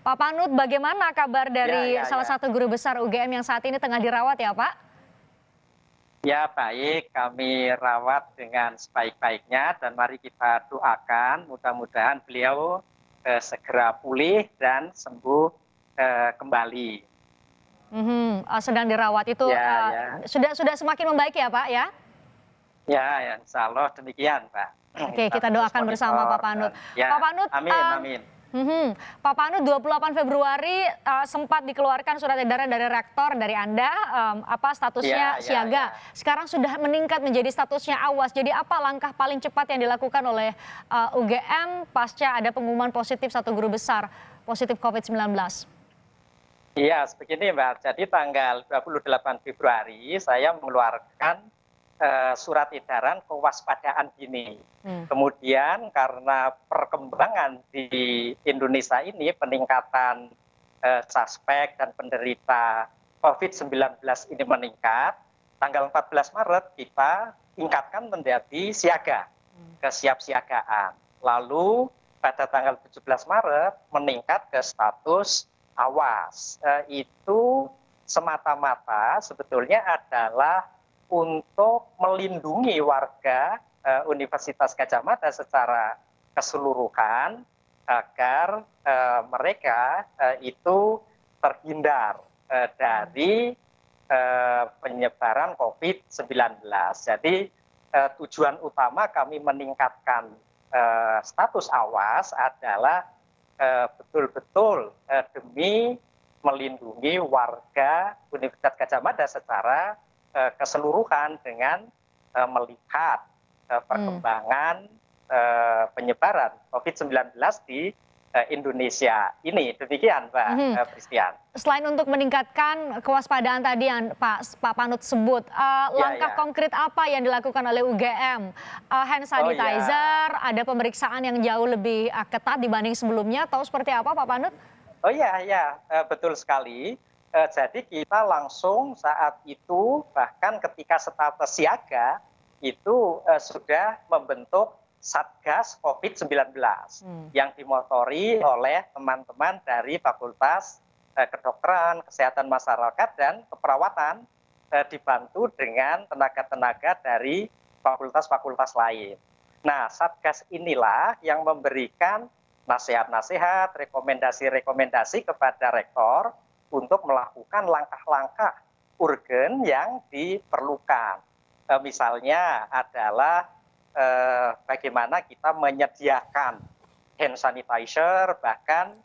Pak Panut, bagaimana kabar Ya, dari ya, salah ya. satu guru besar UGM yang saat ini tengah dirawat ya Pak? Ya, baik. Kami rawat dengan sebaik-baiknya dan mari kita doakan mudah-mudahan beliau segera pulih dan sembuh kembali. Sedang dirawat itu Ya, ya. sudah semakin membaik ya Pak ya? Ya, ya, insya Allah demikian, Pak. Oke, Kita kita terus doakan bersama monitor Pak Panut. dan Pak ya, Panut, amin, amin. Pak Panut 28 Februari sempat dikeluarkan surat edaran dari rektor dari Anda, statusnya Ya, ya, siaga. ya. Sekarang sudah meningkat menjadi statusnya awas. Jadi apa langkah paling cepat yang dilakukan oleh UGM pasca ada pengumuman positif satu guru besar positif COVID-19? Iya, begini Mbak. Jadi tanggal 28 Februari saya mengeluarkan surat edaran kewaspadaan dini. Hmm. Kemudian karena perkembangan di Indonesia ini peningkatan suspek dan penderita COVID-19 ini meningkat, tanggal 14 Maret kita tingkatkan menjadi siaga, kesiapsiagaan. Lalu pada tanggal 17 Maret meningkat ke status awas. Itu semata-mata sebetulnya adalah untuk melindungi warga Universitas Gadjah Mada secara keseluruhan agar mereka itu terhindar dari penyebaran COVID-19. Jadi tujuan utama kami meningkatkan status awas adalah betul-betul demi melindungi warga Universitas Gadjah Mada secara keseluruhan dengan melihat perkembangan penyebaran COVID-19 di Indonesia ini. Demikian Pak Christian. Selain untuk meningkatkan kewaspadaan tadi yang Pak Panut sebut, langkah konkret apa yang dilakukan oleh UGM? Hand sanitizer, ada pemeriksaan yang jauh lebih ketat dibanding sebelumnya, atau seperti apa Pak Panut? Oh iya, ya, betul sekali. Jadi kita langsung saat itu bahkan ketika status siaga itu sudah membentuk Satgas COVID-19 yang dimotori oleh teman-teman dari Fakultas Kedokteran, Kesehatan Masyarakat, dan Keperawatan dibantu dengan tenaga-tenaga dari fakultas-fakultas lain. Nah, Satgas inilah yang memberikan nasihat-nasihat, rekomendasi-rekomendasi kepada rektor untuk melakukan langkah-langkah urgen yang diperlukan. Misalnya adalah bagaimana kita menyediakan hand sanitizer, bahkan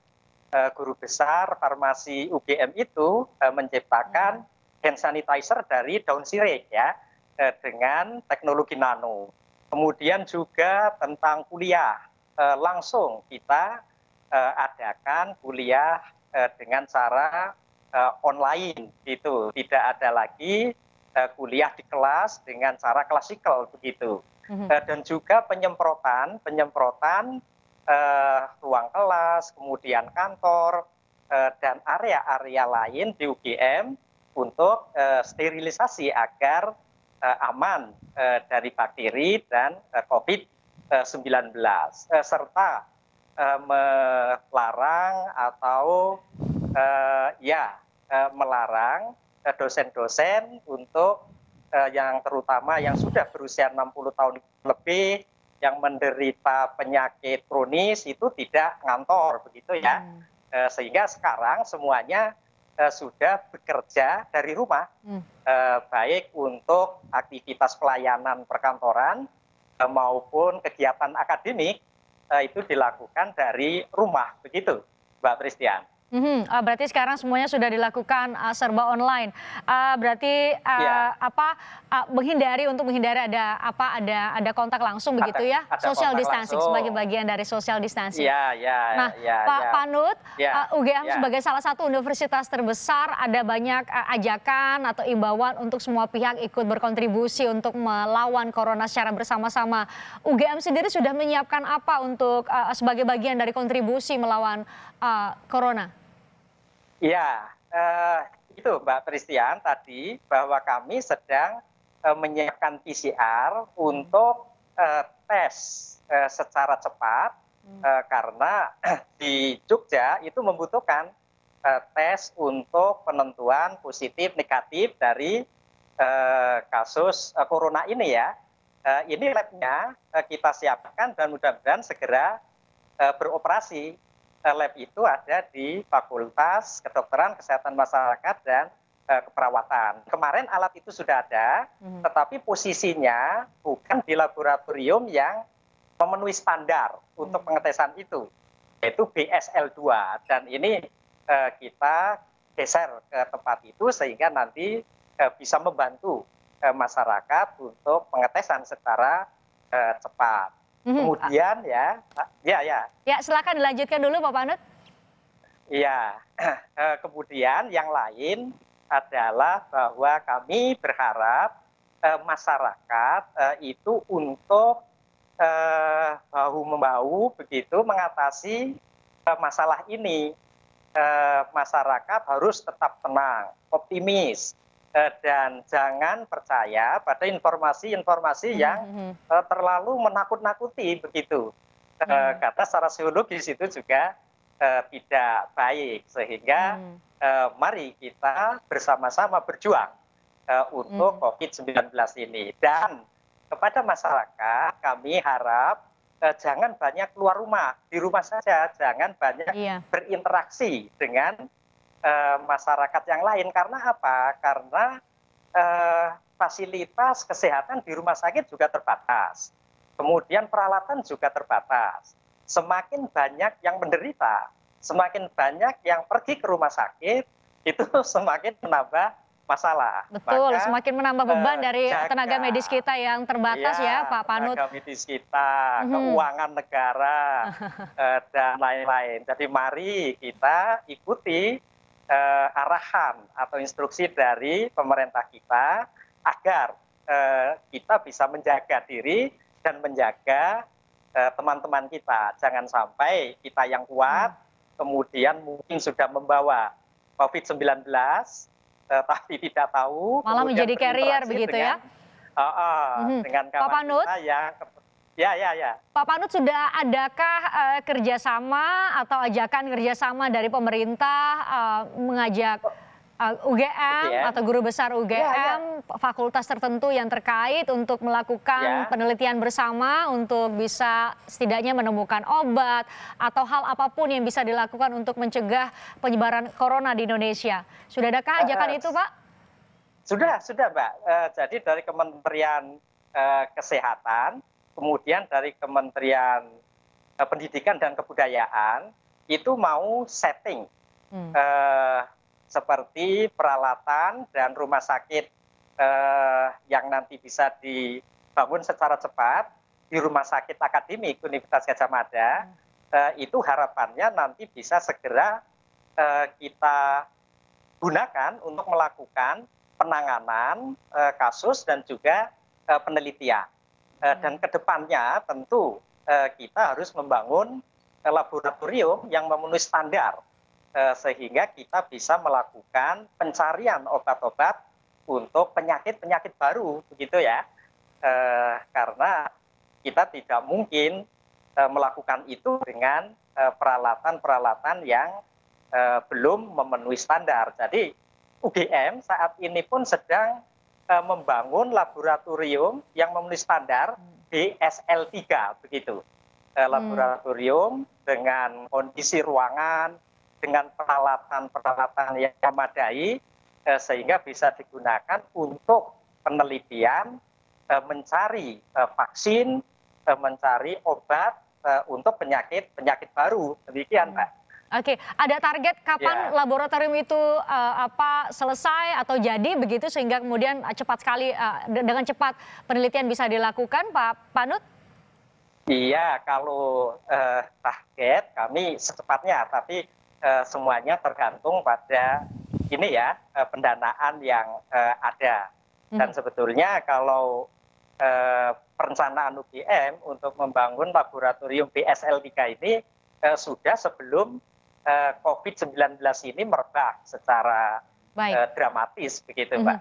guru besar farmasi UGM itu menciptakan hand sanitizer dari daun sirih ya, dengan teknologi nano. Kemudian juga tentang kuliah, langsung kita adakan kuliah dengan cara online gitu, tidak ada lagi kuliah di kelas dengan cara klasikal begitu. Dan juga penyemprotan ruang kelas, kemudian kantor dan area-area lain di UGM untuk sterilisasi agar aman dari bakteri dan COVID-19, serta melarang atau melarang dosen-dosen untuk yang terutama yang sudah berusia 60 tahun lebih yang menderita penyakit kronis itu tidak ngantor begitu ya. Sehingga sekarang semuanya sudah bekerja dari rumah, baik untuk aktivitas pelayanan perkantoran maupun kegiatan akademik itu dilakukan dari rumah begitu Mbak Christian. Berarti sekarang semuanya sudah dilakukan serba online. Berarti menghindari ada kontak langsung begitu ya, social distancing sebagai bagian dari social distancing. Nah, Pak Panut, UGM sebagai salah satu universitas terbesar, ada banyak ajakan atau imbauan untuk semua pihak ikut berkontribusi untuk melawan corona secara bersama-sama. UGM sendiri sudah menyiapkan apa untuk sebagai bagian dari kontribusi melawan corona? Ya, itu Mbak Christian tadi bahwa kami sedang menyiapkan PCR untuk tes secara cepat karena di Jogja itu membutuhkan tes untuk penentuan positif negatif dari kasus corona ini ya. Ini labnya kita siapkan dan mudah-mudahan segera beroperasi. Lab itu ada di Fakultas Kedokteran Kesehatan Masyarakat dan keperawatan. Kemarin alat itu sudah ada, tetapi posisinya bukan di laboratorium yang memenuhi standar untuk pengetesan itu, yaitu BSL-2. Dan ini kita geser ke tempat itu sehingga nanti bisa membantu masyarakat untuk pengetesan secara cepat. Kemudian ya. Ya, silakan dilanjutkan dulu Pak Panut. Iya, kemudian yang lain adalah bahwa kami berharap masyarakat itu untuk bahu-membahu begitu mengatasi masalah ini. Masyarakat harus tetap tenang, optimis, dan jangan percaya pada informasi-informasi yang terlalu menakut-nakuti begitu. Karena secara psikologis itu juga tidak baik, sehingga mari kita bersama-sama berjuang untuk COVID-19 ini. Dan kepada masyarakat kami harap jangan banyak keluar rumah, di rumah saja, jangan banyak berinteraksi dengan masyarakat yang lain. Karena apa? Karena fasilitas kesehatan di rumah sakit juga terbatas. Kemudian peralatan juga terbatas. Semakin banyak yang menderita, semakin banyak yang pergi ke rumah sakit, itu semakin menambah masalah. Betul, semakin menambah beban dari tenaga medis kita yang terbatas ya Pak Panut. Tenaga medis kita, keuangan negara, dan lain-lain. Jadi mari kita ikuti arahan atau instruksi dari pemerintah kita agar kita bisa menjaga diri dan menjaga teman-teman kita. Jangan sampai kita yang kuat, kemudian mungkin sudah membawa COVID-19, tapi tidak tahu. Malah menjadi carrier begitu dengan, ya? dengan Pak Panut? kita yang... Ya. Pak Panut, sudah adakah kerjasama atau ajakan kerjasama dari pemerintah mengajak UGM atau guru besar UGM, fakultas tertentu yang terkait untuk melakukan penelitian bersama untuk bisa setidaknya menemukan obat atau hal apapun yang bisa dilakukan untuk mencegah penyebaran corona di Indonesia. Sudah adakah ajakan itu, Pak? Sudah Mbak. Jadi dari Kementerian Kesehatan, kemudian dari Kementerian Pendidikan dan Kebudayaan, itu mau setting seperti peralatan dan rumah sakit yang nanti bisa dibangun secara cepat di Rumah Sakit Akademik Universitas Gadjah Mada, itu harapannya nanti bisa segera kita gunakan untuk melakukan penanganan kasus dan juga penelitian. Dan kedepannya tentu kita harus membangun laboratorium yang memenuhi standar, sehingga kita bisa melakukan pencarian obat-obat untuk penyakit-penyakit baru, begitu ya. Karena kita tidak mungkin melakukan itu dengan peralatan-peralatan yang belum memenuhi standar. Jadi UGM saat ini pun sedang membangun laboratorium yang memenuhi standar BSL-3, begitu. Laboratorium dengan kondisi ruangan, dengan peralatan-peralatan yang memadai, sehingga bisa digunakan untuk penelitian, mencari vaksin, mencari obat untuk penyakit-penyakit baru. Demikian, Pak. Oke, ada target kapan laboratorium itu selesai atau jadi begitu sehingga kemudian cepat sekali dengan cepat penelitian bisa dilakukan, Pak Panut? Iya, kalau target kami secepatnya, tapi semuanya tergantung pada ini ya, pendanaan yang ada. Dan sebetulnya kalau perencanaan UGM untuk membangun laboratorium BSL-3 ini sudah sebelum COVID-19 ini merebak secara dramatis, begitu Mbak.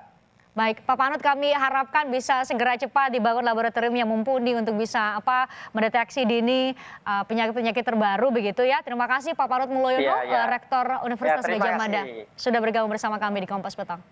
Baik, Pak Panut, kami harapkan bisa segera cepat dibangun laboratorium yang mumpuni untuk bisa mendeteksi dini penyakit-penyakit terbaru begitu ya. Terima kasih Pak Panut Muloyono, Rektor Universitas Gadjah Mada, sudah bergabung bersama kami di Kompas Petang.